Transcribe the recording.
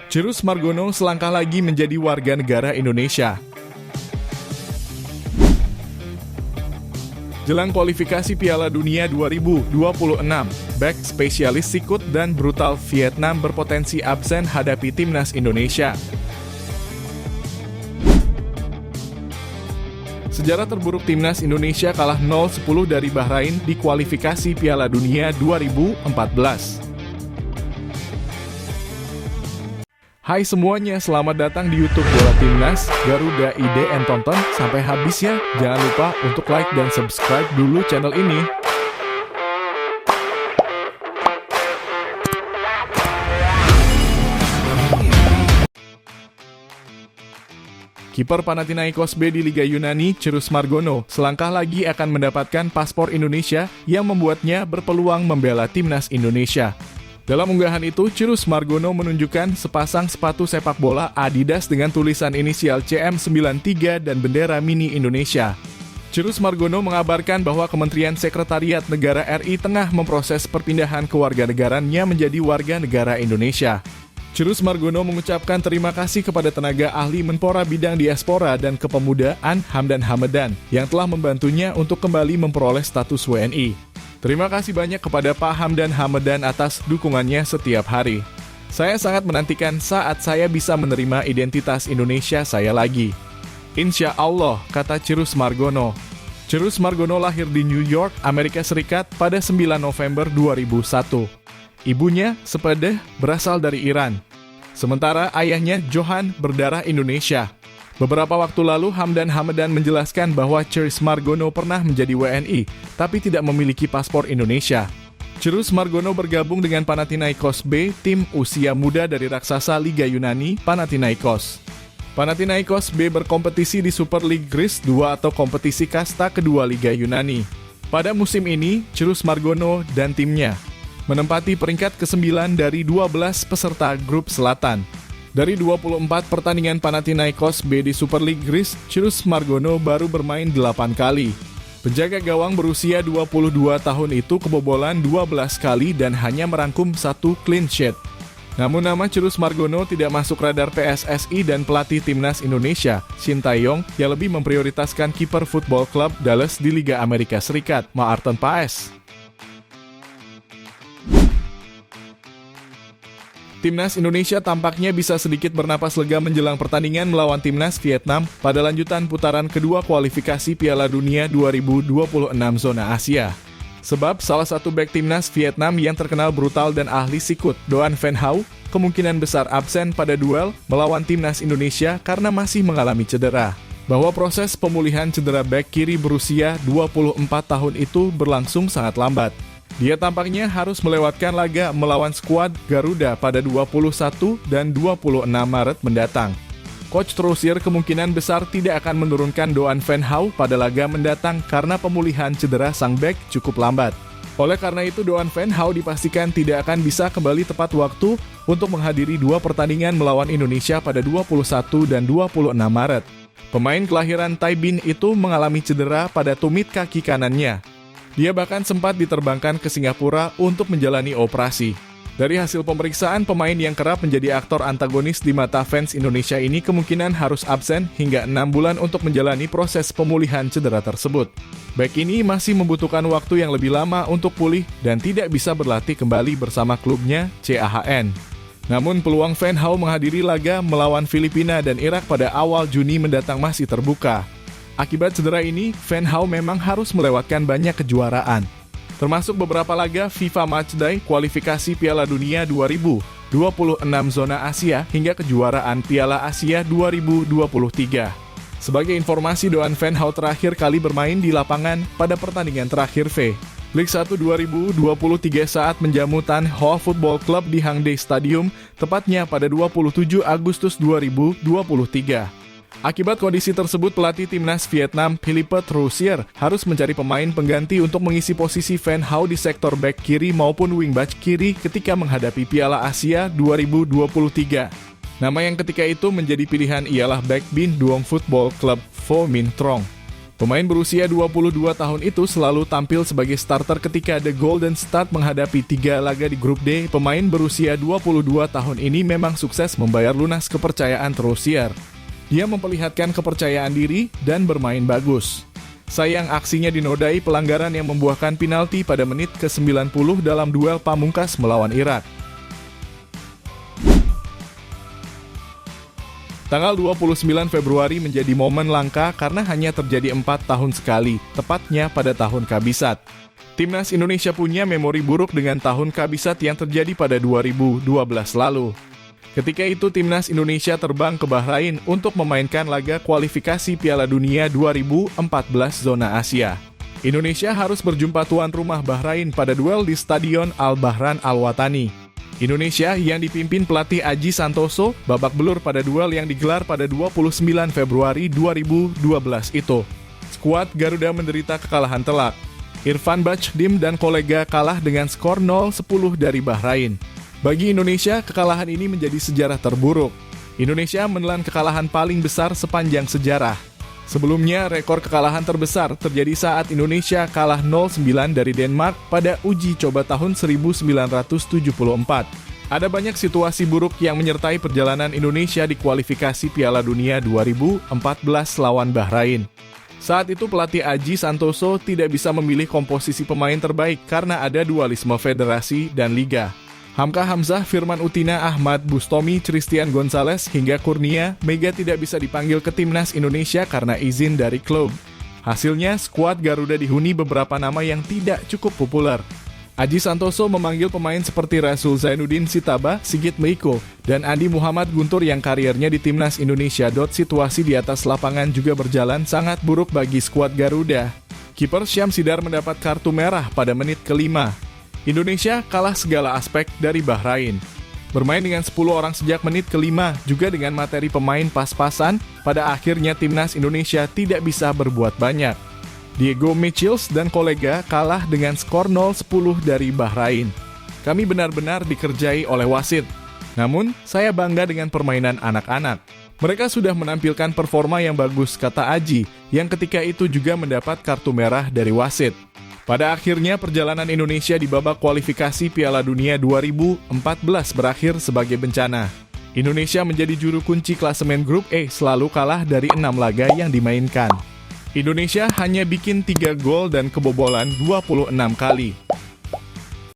Cirus Margono selangkah lagi menjadi warga negara Indonesia. Jelang kualifikasi Piala Dunia 2026, bek spesialis sikut dan brutal Vietnam berpotensi absen hadapi timnas Indonesia. Sejarah terburuk timnas Indonesia kalah 0-10 dari Bahrain di kualifikasi Piala Dunia 2014. Hai semuanya, selamat datang di YouTube Bola Timnas, Garuda IDN tonton sampai habis ya. Jangan lupa untuk like dan subscribe dulu channel ini. Kiper Panathinaikos B di Liga Yunani, Cirus Margono, selangkah lagi akan mendapatkan paspor Indonesia yang membuatnya berpeluang membela timnas Indonesia. Dalam unggahan itu, Cirus Margono menunjukkan sepasang sepatu sepak bola Adidas dengan tulisan inisial CM93 dan bendera mini Indonesia. Cirus Margono mengabarkan bahwa Kementerian Sekretariat Negara RI tengah memproses perpindahan kewarganegaraannya menjadi warga negara Indonesia. Cirus Margono mengucapkan terima kasih kepada tenaga ahli Menpora Bidang Diaspora dan Kepemudaan Hamdan Hamadan yang telah membantunya untuk kembali memperoleh status WNI. Terima kasih banyak kepada Pak Hamdan Hamadan atas dukungannya setiap hari. Saya sangat menantikan saat saya bisa menerima identitas Indonesia saya lagi. Insya Allah, kata Cirus Margono. Cirus Margono lahir di New York, Amerika Serikat pada 9 November 2001. Ibunya, Sepedeh, berasal dari Iran. Sementara ayahnya, Johan, berdarah Indonesia. Beberapa waktu lalu, Hamdan Hamadan menjelaskan bahwa Cirus Margono pernah menjadi WNI, tapi tidak memiliki paspor Indonesia. Cirus Margono bergabung dengan Panathinaikos B, tim usia muda dari raksasa Liga Yunani, Panathinaikos. Panathinaikos B berkompetisi di Super League Greece 2 atau kompetisi kasta kedua Liga Yunani. Pada musim ini, Cirus Margono dan timnya menempati peringkat ke-9 dari 12 peserta grup selatan. Dari 24 pertandingan Panathinaikos B di Super League Greece, Cirus Margono baru bermain 8 kali. Penjaga gawang berusia 22 tahun itu kebobolan 12 kali dan hanya merangkum 1 clean sheet. Namun nama Cirus Margono tidak masuk radar PSSI dan pelatih timnas Indonesia, Shin Tae-yong, yang lebih memprioritaskan kiper Football Club Dallas di Liga Amerika Serikat, Maarten Paes. Timnas Indonesia tampaknya bisa sedikit bernapas lega menjelang pertandingan melawan timnas Vietnam pada lanjutan putaran kedua kualifikasi Piala Dunia 2026 zona Asia. Sebab salah satu bek timnas Vietnam yang terkenal brutal dan ahli sikut, Doan Van Hau, kemungkinan besar absen pada duel melawan timnas Indonesia karena masih mengalami cedera. Bahwa proses pemulihan cedera bek kiri berusia 24 tahun itu berlangsung sangat lambat. Dia tampaknya harus melewatkan laga melawan skuad Garuda pada 21 dan 26 Maret mendatang. Coach Troussier kemungkinan besar tidak akan menurunkan Doan Van Hau pada laga mendatang karena pemulihan cedera sang bek cukup lambat. Oleh karena itu, Doan Van Hau dipastikan tidak akan bisa kembali tepat waktu untuk menghadiri 2 pertandingan melawan Indonesia pada 21 dan 26 Maret. Pemain kelahiran Thai Binh itu mengalami cedera pada tumit kaki kanannya. Dia bahkan sempat diterbangkan ke Singapura untuk menjalani operasi. Dari hasil pemeriksaan, pemain yang kerap menjadi aktor antagonis di mata fans Indonesia ini kemungkinan harus absen hingga 6 bulan untuk menjalani proses pemulihan cedera tersebut. Bek ini masih membutuhkan waktu yang lebih lama untuk pulih dan tidak bisa berlatih kembali bersama klubnya CAHN. Namun peluang Van Hau menghadiri laga melawan Filipina dan Irak pada awal Juni mendatang masih terbuka. Akibat cedera ini, Van Hau memang harus melewatkan banyak kejuaraan, termasuk beberapa laga FIFA Matchday kualifikasi Piala Dunia 2026 zona Asia hingga kejuaraan Piala Asia 2023. Sebagai informasi, Doan Van Hau terakhir kali bermain di lapangan pada pertandingan terakhir V Liga 1 2023 saat menjamu Tan Hoa Football Club di Hangdae Stadium, tepatnya pada 27 Agustus 2023. Akibat kondisi tersebut, pelatih timnas Vietnam, Philippe Troussier, harus mencari pemain pengganti untuk mengisi posisi Van Hau di sektor bek kiri maupun wingback kiri ketika menghadapi Piala Asia 2023. Nama yang ketika itu menjadi pilihan ialah bek Binh Duong Football Club Pho Minh Trong. Pemain berusia 22 tahun itu selalu tampil sebagai starter ketika The Golden State menghadapi 3 laga di grup D. Pemain berusia 22 tahun ini memang sukses membayar lunas kepercayaan Rosier. Dia memperlihatkan kepercayaan diri dan bermain bagus. Sayang aksinya dinodai pelanggaran yang membuahkan penalti pada menit ke-90 dalam duel pamungkas melawan Irak. Tanggal 29 Februari menjadi momen langka karena hanya terjadi 4 tahun sekali, tepatnya pada tahun Kabisat. Timnas Indonesia punya memori buruk dengan tahun Kabisat yang terjadi pada 2012 lalu. Ketika itu Timnas Indonesia terbang ke Bahrain untuk memainkan laga kualifikasi Piala Dunia 2014 zona Asia. Indonesia harus berjumpa tuan rumah Bahrain pada duel di Stadion Al-Bahran Al-Watani. Indonesia yang dipimpin pelatih Aji Santoso babak belur pada duel yang digelar pada 29 Februari 2012 itu. Skuad Garuda menderita kekalahan telak. Irfan Bahdim dan kolega kalah dengan skor 0-10 dari Bahrain. Bagi Indonesia, kekalahan ini menjadi sejarah terburuk. Indonesia menelan kekalahan paling besar sepanjang sejarah. Sebelumnya, rekor kekalahan terbesar terjadi saat Indonesia kalah 0-9 dari Denmark pada uji coba tahun 1974. Ada banyak situasi buruk yang menyertai perjalanan Indonesia di kualifikasi Piala Dunia 2014 lawan Bahrain. Saat itu pelatih Aji Santoso tidak bisa memilih komposisi pemain terbaik karena ada dualisme federasi dan liga. Hamka Hamzah, Firman Utina, Ahmad Bustomi, Christian Gonzalez, hingga Kurnia Mega tidak bisa dipanggil ke Timnas Indonesia karena izin dari klub. Hasilnya, skuad Garuda dihuni beberapa nama yang tidak cukup populer. Aji Santoso memanggil pemain seperti Rasul Zainuddin Sitaba, Sigit Meiko, dan Andi Muhammad Guntur yang karirnya di Timnas Indonesia. Situasi di atas lapangan juga berjalan sangat buruk bagi skuad Garuda. Kiper Syamsidar mendapat kartu merah pada menit ke-5. Indonesia kalah segala aspek dari Bahrain. Bermain dengan 10 orang sejak menit ke-5, juga dengan materi pemain pas-pasan, pada akhirnya Timnas Indonesia tidak bisa berbuat banyak. Diego Michels dan kolega kalah dengan skor 0-10 dari Bahrain. Kami benar-benar dikerjai oleh wasit. Namun, saya bangga dengan permainan anak-anak. Mereka sudah menampilkan performa yang bagus, kata Aji, yang ketika itu juga mendapat kartu merah dari wasit. Pada akhirnya perjalanan Indonesia di babak kualifikasi Piala Dunia 2014 berakhir sebagai bencana. Indonesia menjadi juru kunci klasemen grup E, selalu kalah dari 6 laga yang dimainkan. Indonesia hanya bikin 3 gol dan kebobolan 26 kali.